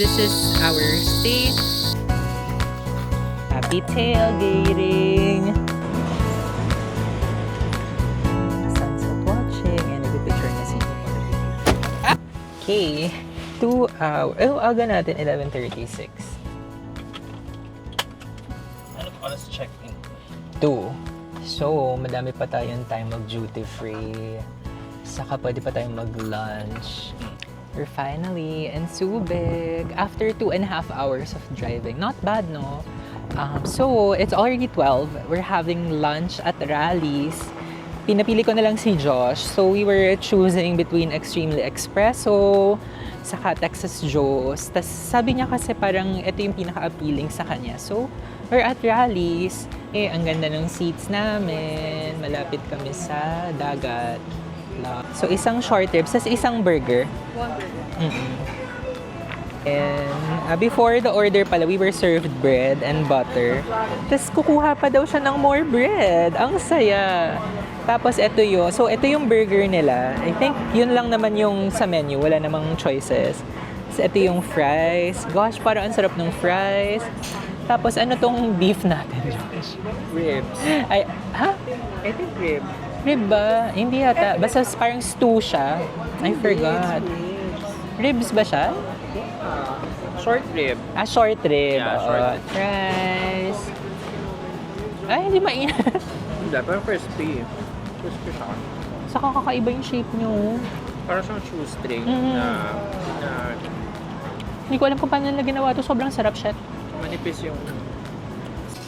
This is our stay. Happy tailgating! Sunset watching and nag-picture na si Okay, 2 hours. Aga natin, 11:36. Ano oras check-in? 2. So, madami pa tayong time mag-duty free. Saka pwede pa tayong mag-lunch. We're finally in Subic after 2.5 hours of driving. Not bad, no? So, it's already 12. We're having lunch at Rally's. Pinapili ko na lang si Josh. So, we were choosing between Extremely Espresso, saka Texas Joe's. Tas sabi niya kasi parang ito yung pinaka-appealing sa kanya. So, we're at Rally's. Ang ganda ng seats namin. Malapit kami sa dagat. So, isang short ribs, tas isang burger. One burger. And before the order pala, we were served bread and butter. Tapos kukuha pa daw siya ng more bread. Ang saya. Tapos ito yun. So, ito yung burger nila. I think yun lang naman yung sa menu. Wala namang choices. So, ito yung fries. Gosh, parang ang sarap ng fries. Tapos ano tong beef natin, Josh? Ribs. Ay, ha? I think rib. Rib ba? Hindi yata. Basta parang stew siya. I forgot. Ribs ba siya? Short rib. Short rib. Yeah, Oo. short rib. Rice. Ay, hindi mainit. Hindi, pero crispy. Crispy siya. Saka kakaiba yung shape nyo. Parang siyang shoestring Mm. na Hindi ko alam kung paano nila ginawa to. Sobrang sarap siya. manipis yung...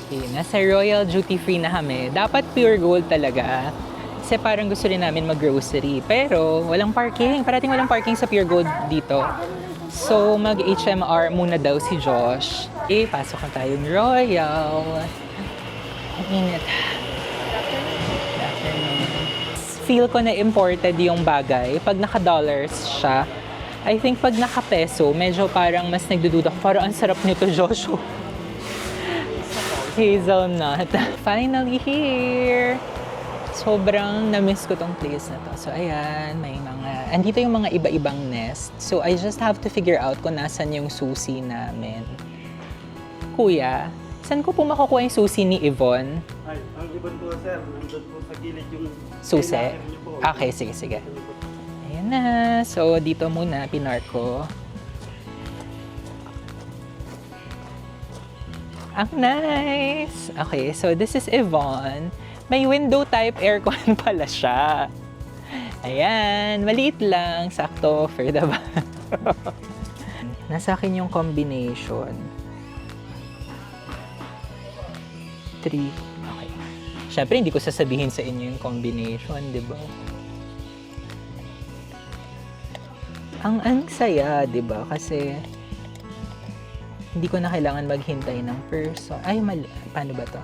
Okay, nasa Royal Duty Free na kami. Dapat pure gold talaga. Kasi parang gusto rin namin mag-grocery. Pero walang parking. Parating walang parking sa pure gold dito. So, mag-HMR muna daw si Josh. Pasok na tayong Royal. Ang init. Feel ko na imported yung bagay. Pag naka-dollars siya, I think pag naka-peso, medyo parang mas nagdududa. Parang ang sarap nito, Joshua. Hazelnut. Finally here! Sobrang na-miss ko tong place na to. So, ayan, may mga... Andito yung mga iba-ibang nest. So, I just have to figure out kung nasan yung susi namin. Kuya, saan ko po makukuha yung susi ni Yvonne? Ay, ang ibon po sir, nandun po sa gilid yung... Susi? kailangan niyo po. Okay, sige, sige. Ayan na. So, dito muna, pinark ko. Ang nice! Okay, so this is Yvonne. May window type aircon pala siya. Ayan, maliit lang. Sakto for the van. Nasa akin yung combination. 3. Okay. Siyempre, hindi ko sasabihin sa inyo yung combination, di ba? Ang saya, di ba? Kasi hindi ko na kailangan maghintay ng person. Ay, mali. Paano ba to?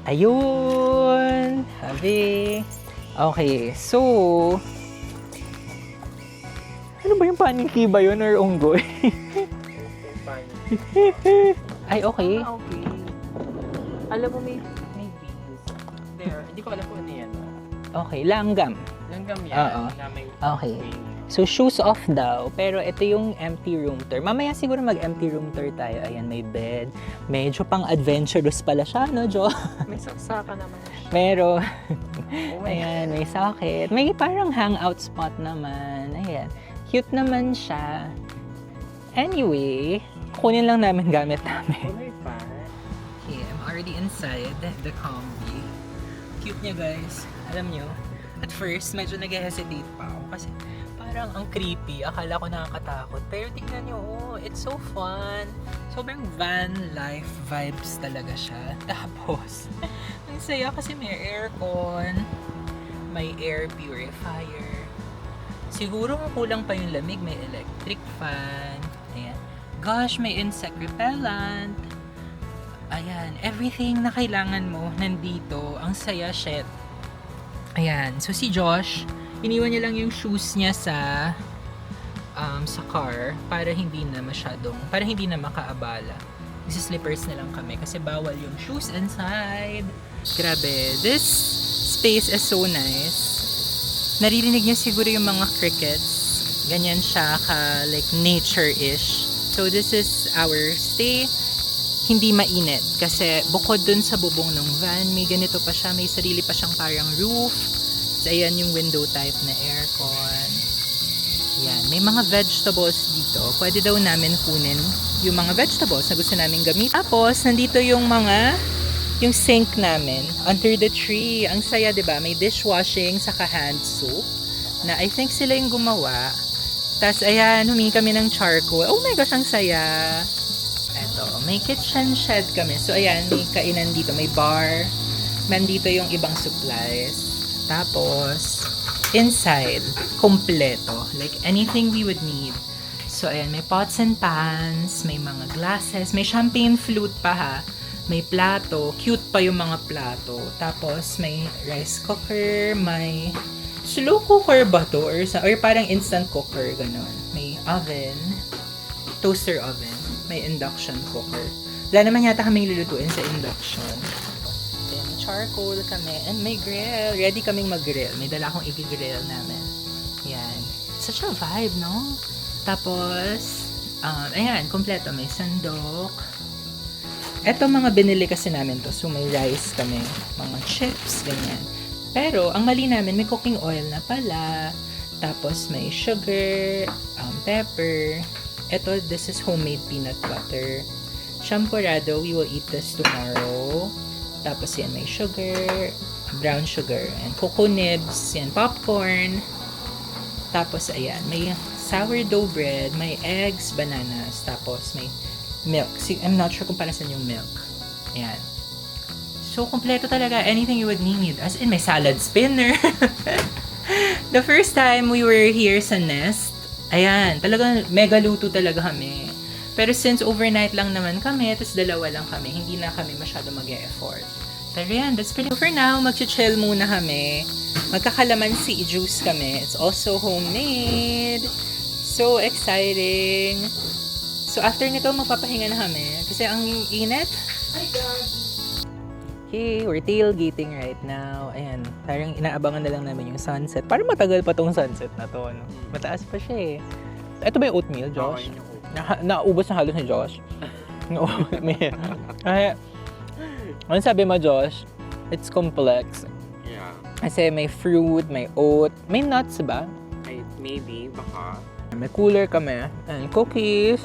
Ayun! Habi! Okay, so... Ano ba yung paniki ba yun or unggoy? Ay, okay. Okay. Alam mo, may beans. There. Hindi ko alam kung ano yan. Okay, langgam. Langgam yan. Oo. Na may Okay. wing. So, shoes off daw. Pero ito yung empty room tour. Mamaya siguro mag-empty room tour tayo. Ayan, may bed. Medyo pang adventurous pala siya, no, Jo? May saksaka naman siya. Meron. Oh my Ayan, may socket. May parang hangout spot naman. Ayan. Cute naman siya. Anyway, kunin lang namin gamit namin. Oh my God. Okay, I'm already inside the combi. Cute niya, guys. Alam nyo, at first, medyo nag-hesitate pa ako kasi parang ang creepy. Akala ko nakakatakot. Pero tingnan nyo, oh, it's so fun. Sobrang van life vibes talaga siya. Tapos, ang saya kasi may aircon, may air purifier. Siguro kung kulang pa yung lamig, may electric fan. Ayan. Gosh, may insect repellent. Ayan, everything na kailangan mo nandito. Ang saya, shit. Ayan, so si Josh, iniwan niya lang yung shoes niya sa car para hindi na makaabala. Slippers na lang kami kasi bawal yung shoes inside. Grabe, this space is so nice. Naririnig niya siguro yung mga crickets Ganyan siya ka like nature-ish. So this is our stay. Hindi mainit kasi bukod dun sa bubong ng van, may ganito pa siya, may sarili pa siyang parang roof. So ayan yung window type na aircon. Yan, may mga vegetables dito. Pwede daw namin kunin yung mga vegetables na gusto namin gamitin. Tapos, nandito yung sink namin under the tree. Ang saya, 'di ba? May dishwashing saka hand soap na I think sila yung gumawa. Tapos, ayan, humingi kami ng charcoal. Oh my gosh, ang saya. Eto, may kitchen shed kami. So, ayan, may kainan dito. May bar. Nandito yung ibang supplies. Tapos, inside, kompleto. Like, anything we would need. So, ayan, may pots and pans, may mga glasses, may champagne flute pa ha. May plato, cute pa yung mga plato. Tapos, may rice cooker, may slow cooker ba to? Or parang instant cooker, ganun. May oven, toaster oven, may induction cooker. Wala naman yata kaming lulutuin sa induction. Then, charcoal kami, and may grill. Ready kaming mag-grill. May dala akong i-grill namin. Yan. Such a vibe, no? Tapos, ayan, kompleto. May sandok. Eto mga binili kasi namin to. So, may rice kami. Mga chips, ganyan. Pero, ang mali namin, may cooking oil na pala. Tapos, may sugar, pepper. Eto, this is homemade peanut butter. Champurrado, we will eat this tomorrow. Tapos, yan, may sugar, brown sugar, and cocoa nibs, yan, popcorn. Tapos, ayan, may sourdough bread, may eggs, bananas, tapos may milk. I'm not sure kung para saan yung milk. Ayan. So, kompleto talaga. Anything you would need. As in, may salad spinner. The first time we were here sa Nest, ayan, talaga mega luto talaga kami. Pero since overnight lang naman kami, tapos dalawa lang kami, hindi na kami masyado mag-e-effort. Pero yan, that's pretty. For now, mag-chill muna kami. Magkakalamansi juice kami. It's also homemade. So exciting. So after nito, magpapahinga na kami. Kasi ang init. Hi guys! Okay, we're tailgating right now. Ayan, parang inaabangan na lang namin yung sunset. Parang matagal pa tong sunset na to. No? Mataas pa siya eh. Ito ba yung oatmeal, Josh? Naubos na halos ni Josh. Ano sabi mo, Josh? It's complex. Yeah. Kasi may fruit, may oat, may nuts ba? Maybe, baka. May cooler kami. And cookies.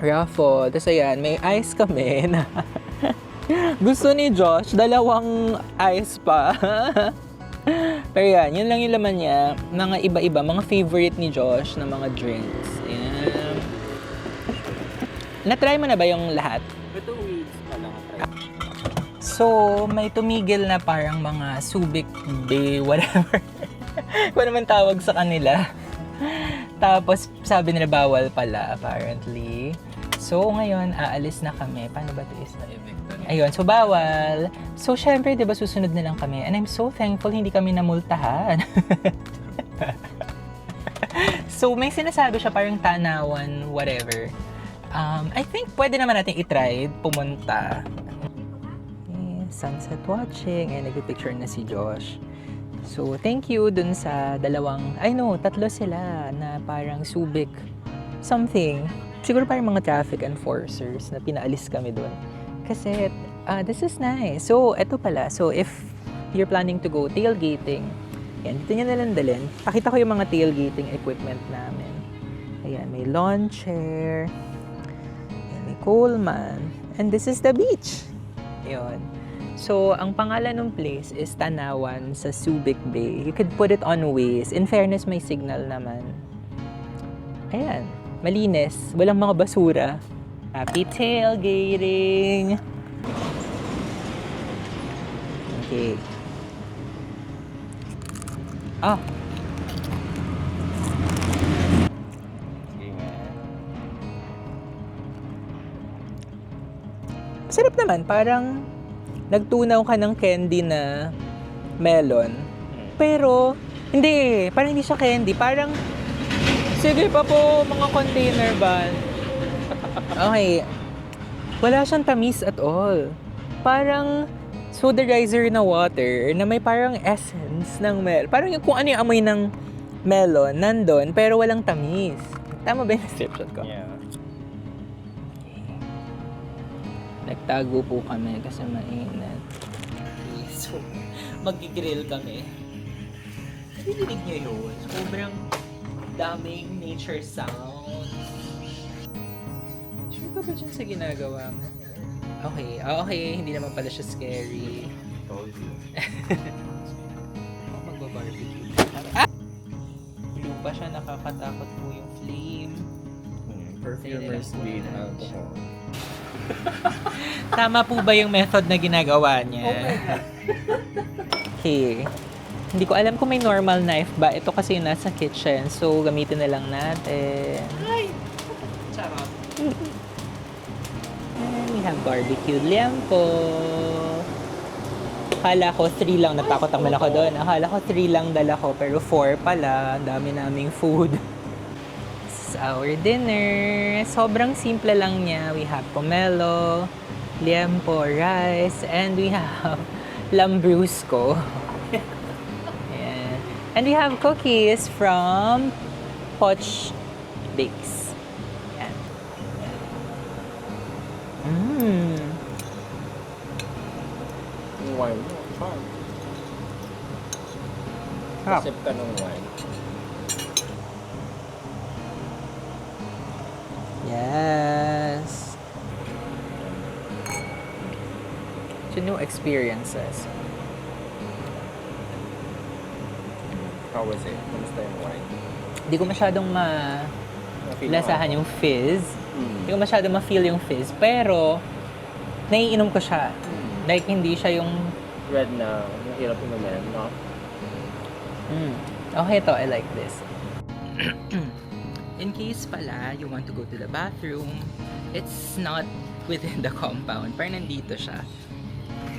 Raffle. Tapos ayan, may ice kami na gusto ni Josh, dalawang ice pa. Pero yan, yun lang yung laman niya. Mga iba-iba, mga favorite ni Josh na mga drinks. Ayan. Na-try mo na ba yung lahat? 2 weeks pa lang. So, may tumigil na parang mga Subic Bay, whatever. Kung naman tawag sa kanila. Tapos, sabi nila bawal pala, apparently. So, ngayon, aalis na kami. Paano ba ito is? Ayun, so bawal. So, syempre, di ba, susunod na lang kami. And I'm so thankful hindi kami namultahan. So, may sinasabi siya parang tanawan, whatever. I think pwede naman natin itry pumunta. Sunset watching. Ayan, nag-picture na si Josh. So, thank you dun sa tatlo sila na parang Subic something. Siguro parang mga traffic enforcers na pinaalis kami dun. Kasi, this is nice. So, eto pala. So, if you're planning to go tailgating, yan, dito nyo nalang dalhin. Pakita ko yung mga tailgating equipment namin. Ayan, may lawn chair. Ayan, may Coleman. And this is the beach. Ayan. So, ang pangalan ng place is Tanawan sa Subic Bay. You could put it on Waze. In fairness, may signal naman. Ayan. Malinis. Walang mga basura. Happy tailgating! Okay. Ah! Sarap naman. Parang nagtunaw ka ng candy na melon. Pero, hindi. Parang hindi siya candy. Parang, sige pa po, mga container ban. Okay. Wala siyang tamis at all. Parang soderizer na water na may parang essence ng melon. Parang yung kung ano yung amoy ng melon nandun, pero walang tamis. Tama ba yung description ko? Yeah. Nagtago po kami kasi mainit. So, mag-grill kami. Narinig niyo yun? Sobrang daming nature sound. Sure ka ba dyan sa ginagawa mo? Okay, okay, hindi naman pala siya scary. Told you. Ako magbabarbecue. Ah! Lupa siya, nakakatakot po yung flame. Perfumers with alcohol. Tama po ba yung method na ginagawa niya? Okay. Hindi ko alam kung may normal knife ba. Ito kasi yung nasa kitchen. So, gamitin na lang natin. Ay! Charot. And we have barbecue liempo. Akala ko 3 lang. Natakot naman ako doon. Akala ko 3 lang dala ko. Pero 4 pala. Ang dami naming food. This is our dinner. Sobrang simple lang niya. We have pomelo, liempo, rice, and we have lambrusco. Ayan. And we have cookies from Poch Bakes. Ayan. Mmm. Yung wine mo, fun. Sarap. Sip ka ng wine. Yes. So, new experiences. How was it? Kamusta yung wine? Hindi ko masyadong lasahan yung fizz. Hindi ko masyadong ma-feel yung fizz. Pero, naiinom ko siya. Like, hindi siya yung... Red na, yung hirap inumin, no? Okay to, I like this. In case pala you want to go to the bathroom, it's not within the compound. Parang nandito siya.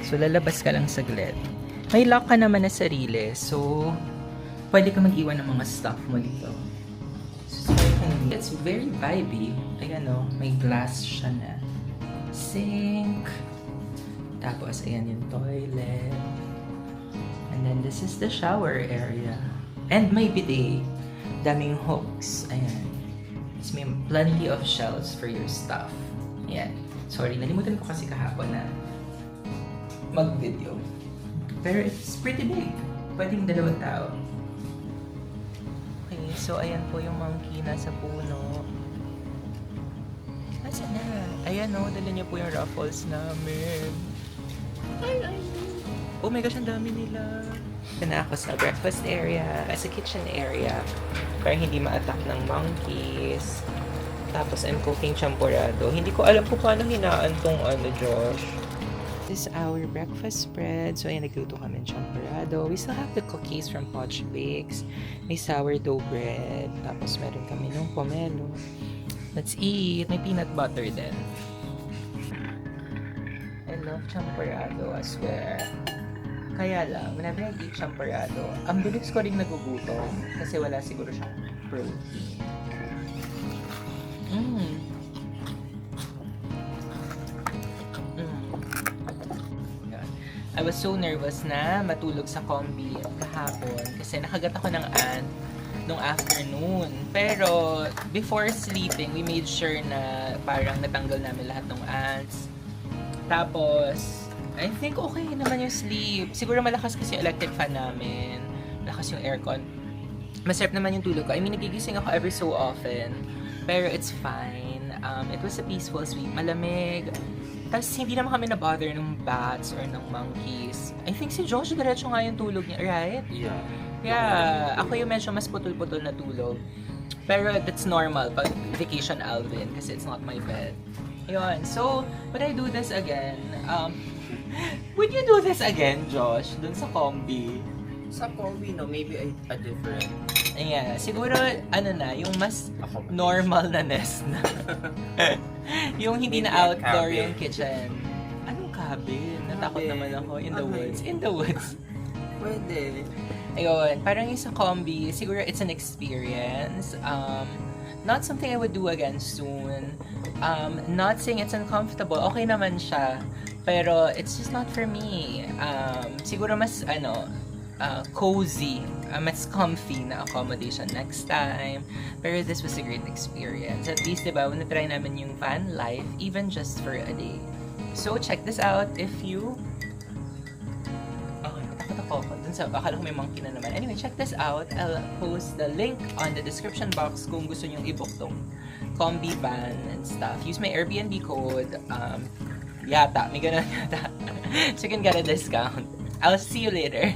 So, lalabas ka lang saglit. May lock ka naman na sarili. So, pwede ka mag-iwan ng mga stuff mo dito. So, it's very vibey. Ayan o, may glass siya na. Sink. Tapos, ayan yung toilet. And then, this is the shower area. And may bidet. Daming hooks. Ayan. Tapos may plenty of shelves for your stuff. Ayan. Sorry, nalimutan ko kasi kahapon na mag-video. Pero it's pretty big. Pwedeng 2 tao. Okay, so ayan po yung monkey nasa puno. Nasaan na? Ayan o, dala niya po yung ruffles namin. Oh my gosh, ang dami nila. Na ako sa breakfast area, sa kitchen area, para hindi ma-attack ng monkeys. Tapos I'm cooking champurrado. Hindi ko alam kung paano hinaan tong Josh. This is our breakfast spread. So ayan, nagluto kami ng champurrado. We still have the cookies from Poch Bakes. May sourdough bread. Tapos meron kami ng pomelo. Let's eat. May peanut butter din. I love champurrado, I swear. Kaya lang, whenever I eat champurrado, ang bilis ko rin nagugutom kasi wala siguro siyang protein. Yan. I was so nervous na matulog sa combi kahapon kasi nakagat ako ng ant nung afternoon. Pero before sleeping, we made sure na parang natanggal namin lahat ng ants. Tapos, I think okay naman yung sleep. Siguro malakas kasi yung electric fan namin. Malakas yung aircon. Masarap naman yung tulog ko. I mean, nagigising ako every so often. Pero it's fine. It was a peaceful sleep. Malamig. Tapos hindi naman kami na-bother ng bats or ng monkeys. I think si Josh, diretso nga yung tulog niya, right? Yeah. Yeah. Ako yung medyo mas putol-putol na tulog. Pero that's normal pag vacation Alvin kasi it's not my bed. Yun. So, would I do this again? Would you do this again, Josh? Dun sa combi? Sa combi, no, maybe a different. Ayan, siguro, yung mas Ako ba? normal na nest na. Yung hindi Maybe na a outdoor cabin. yung kitchen. Anong cabin? Natakot Cabin. naman ako. In the Okay. woods. In the woods. Pwede. Ayun, parang yung sa combi, siguro it's an experience. Not something I would do again soon. Not saying it's uncomfortable. Okay naman siya. Pero it's just not for me. Siguro mas, cozy mas comfy na accommodation next time. Pero this was a great experience. At least, diba, na-try namin yung van life, even just for a day. So, check this out if you... Oh, natakot ako. Dun sa, akala ko may monkey na naman. Anyway, check this out. I'll post the link on the description box kung gusto nyong i-book tong combi van and stuff. Use my Airbnb code. Yata. May ganun yata. So you can get a discount. I'll see you later.